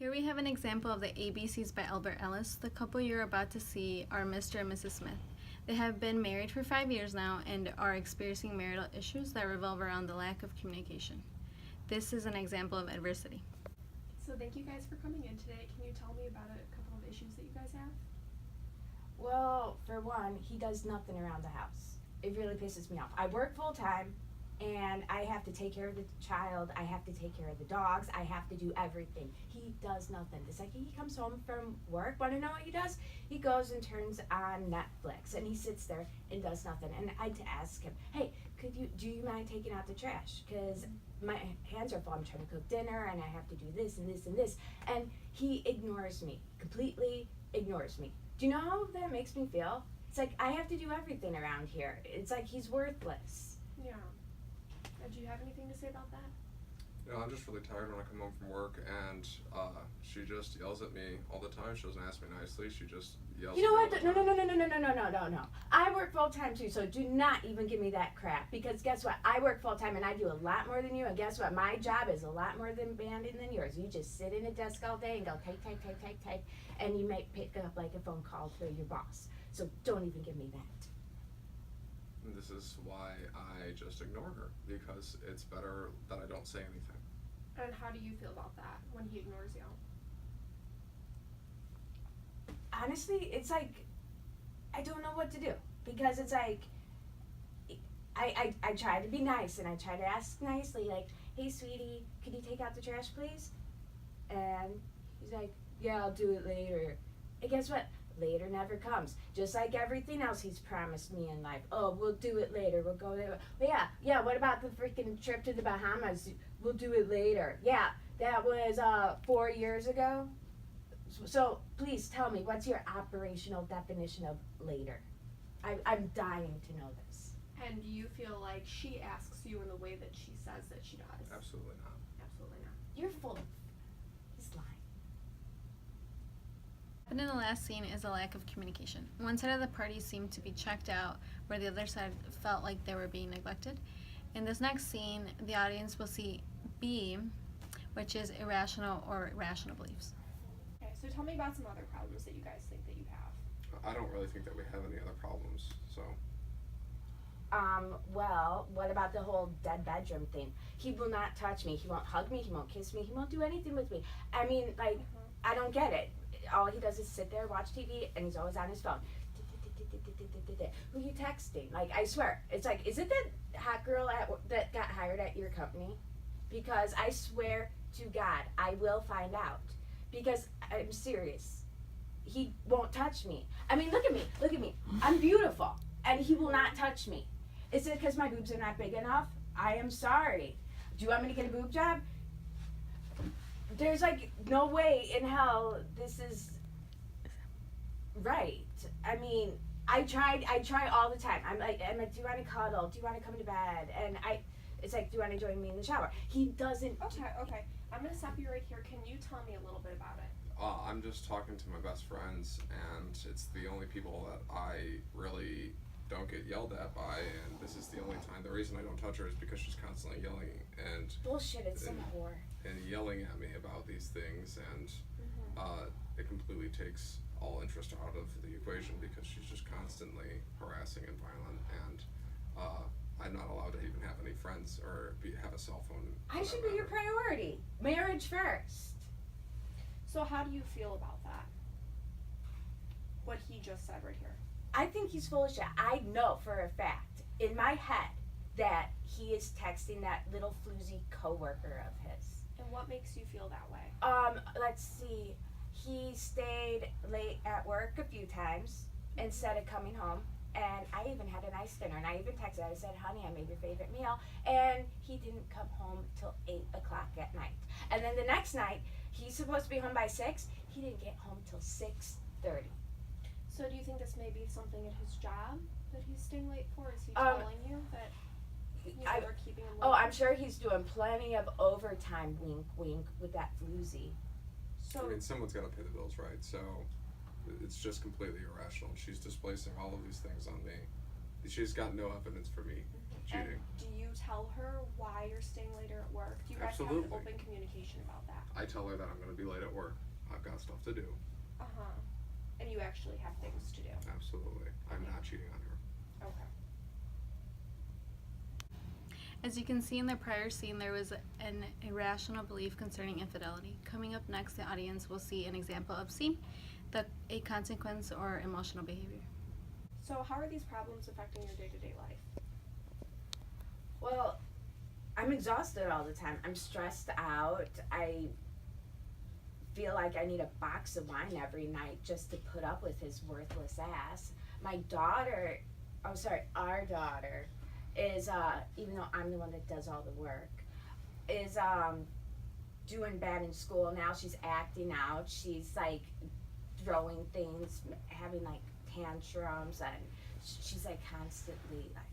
Here we have an example of the ABCs by Albert Ellis. The couple you're about to see are Mr. and Mrs. Smith. They have been married for 5 years now and are experiencing marital issues that revolve around the lack of communication. This is an example of adversity. So thank you guys for coming in today. Can you tell me about a couple of issues that you guys have? Well, for one, he does nothing around the house. It really pisses me off. I work full time and I have to take care of the child. I have to take care of the dogs. I have to do everything. He does nothing. The second he comes home from work, want to know what he does? He goes and turns on Netflix and he sits there and does nothing. And I had to ask him, hey, do you mind taking out the trash? Because my hands are full. I'm trying to cook dinner and I have to do this and this and this. And he ignores me, completely ignores me. Do you know how that makes me feel? It's like I have to do everything around here. It's like he's worthless. Yeah. Do you have anything to say about that? I'm just really tired when I come home from work, and she just yells at me all the time. She doesn't ask me nicely. She just yells. You know at me what? all the No. time. I work full time too, so do not even give me that crap. Because guess what? I work full time and I do a lot more than you. And guess what? My job is a lot more demanding than yours. You just sit in a desk all day and go type, and you might pick up like a phone call to your boss. So don't even give me that. And this is why I just ignore her, because it's better that I don't say anything. And how do you feel about that when he ignores you? Honestly, it's like I don't know what to do, because it's like I try to be nice and I try to ask nicely, like, hey sweetie, could you take out the trash please? And he's like, yeah, I'll do it later. And guess what? Later never comes. Just like everything else he's promised me in life. Oh, we'll do it later. We'll go there. But yeah, what about the freaking trip to the Bahamas? We'll do it later. Yeah, that was 4 years ago. So please tell me, what's your operational definition of later? I'm dying to know this. And do you feel like she asks you in the way that she says that she does? Absolutely not. Absolutely not. You're full of he's lying. But in the last scene is a lack of communication. One side of the party seemed to be checked out, where the other side felt like they were being neglected. In this next scene, the audience will see B, which is irrational or rational beliefs. Okay, so tell me about some other problems that you guys think that you have. I don't really think that we have any other problems, so. Well, what about the whole dead bedroom thing? He will not touch me. He won't hug me. He won't kiss me. He won't do anything with me. I mean, like, I don't get it. All he does is sit there, watch TV, and he's always on his phone. Who are you texting? Like, I swear, it's like, is it that hot girl that got hired at your company? Because I swear to God, I will find out. Because I'm serious. He won't touch me. I mean, look at me. I'm beautiful, and he will not touch me. Is it because my boobs are not big enough? I am sorry. Do you want me to get a boob job? There's like no way in hell this is right. I mean, I try all the time. I'm like, do you want to cuddle? Do you want to come to bed? And it's like, do you want to join me in the shower? He doesn't. Okay. I'm gonna stop you right here. Can you tell me a little bit about it? I'm just talking to my best friends, and it's the only people that I really don't get yelled at by, and this is the only time. The reason I don't touch her is because she's constantly yelling and Bullshit, it's some whore. and yelling at me about these things, and it completely takes all interest out of the equation because she's just constantly harassing and violent, and I'm not allowed to even have any friends or have a cell phone. I should be your priority. Marriage first. So how do you feel about that? What he just said right here. I think he's full of shit. I know for a fact in my head that he is texting that little floozy coworker of his. And what makes you feel that way? Let's see. He stayed late at work a few times instead of coming home. And I even had a nice dinner. And I even texted. I said, honey, I made your favorite meal. And he didn't come home till 8 o'clock at night. And then the next night, he's supposed to be home by 6. He didn't get home till 6:30. So do you think this may be something at his job that he's staying late for? Is he telling you that they're keeping him late? Oh, I'm sure he's doing plenty of overtime, wink, wink, with that floozy. So I mean, someone's got to pay the bills, right? So it's just completely irrational. She's displacing all of these things on me, she's got no evidence for me cheating. And do you tell her why you're staying later at work? Do you guys have Absolutely. open communication about that? I tell her that I'm going to be late at work. I've got stuff to do. And you actually have things to do. Absolutely. I'm not cheating on her. Okay. As you can see in the prior scene, there was an irrational belief concerning infidelity. Coming up next, the audience will see an example of C, a consequence or emotional behavior. So how are these problems affecting your day-to-day life? Well, I'm exhausted all the time. I'm stressed out. I feel like I need a box of wine every night just to put up with his worthless ass. My daughter, our daughter is, even though I'm the one that does all the work, is doing bad in school now. She's acting out. She's like throwing things, having like tantrums, and she's like constantly like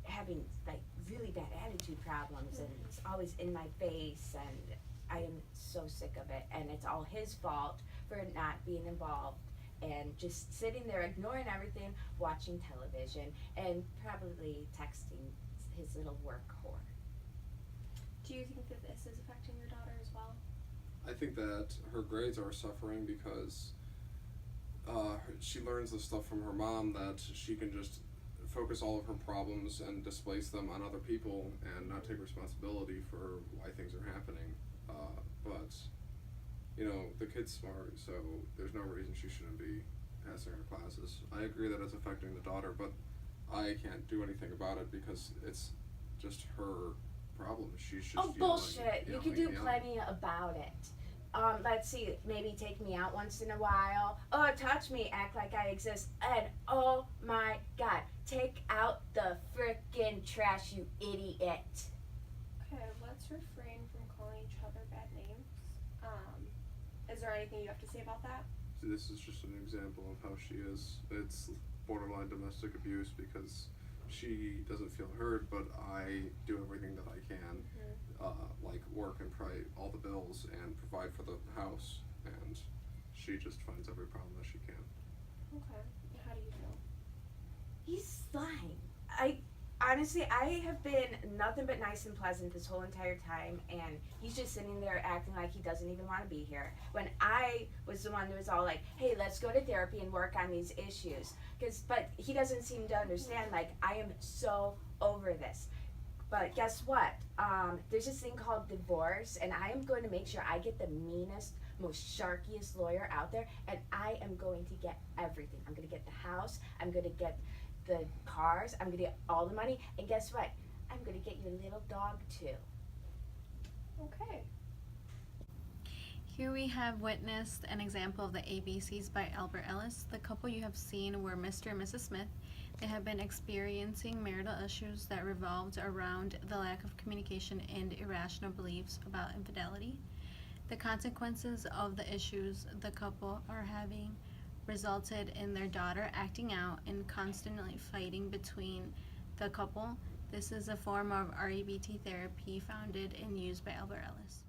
having like really bad attitude problems, and it's always in my face, and I am so sick of it, and it's all his fault for not being involved and just sitting there ignoring everything, watching television, and probably texting his little work whore. Do you think that this is affecting your daughter as well? I think that her grades are suffering because she learns the stuff from her mom that she can just focus all of her problems and displace them on other people and not take responsibility for why things are happening. But, you know, the kid's smart, so there's no reason she shouldn't be passing her classes. I agree that it's affecting the daughter, but I can't do anything about it because it's just her problem. She's just Oh, bullshit. You could do plenty about it. Let's see, maybe take me out once in a while. Oh, touch me, act like I exist. And oh my God, take out the frickin' trash, you idiot. Okay, let's refrain from calling each other bad names. Is there anything you have to say about that? So this is just an example of how she is. It's borderline domestic abuse because she doesn't feel heard, but I do everything that I can, like work and pay all the bills and provide for the house, and she just finds every problem that she can. Okay. How do you feel? He's lying. Honestly, I have been nothing but nice and pleasant this whole entire time, and he's just sitting there acting like he doesn't even want to be here. When I was the one that was all like, hey, let's go to therapy and work on these issues. But he doesn't seem to understand, like, I am so over this. But guess what? There's this thing called divorce, and I am going to make sure I get the meanest, most sharkiest lawyer out there, and I am going to get everything. I'm going to get the house, I'm going to get the cars, I'm going to get all the money, and guess what? I'm going to get your little dog too. Okay. Here we have witnessed an example of the ABCs by Albert Ellis. The couple you have seen were Mr. and Mrs. Smith. They have been experiencing marital issues that revolved around the lack of communication and irrational beliefs about infidelity. The consequences of the issues the couple are having resulted in their daughter acting out and constantly fighting between the couple. This is a form of REBT therapy founded and used by Albert Ellis.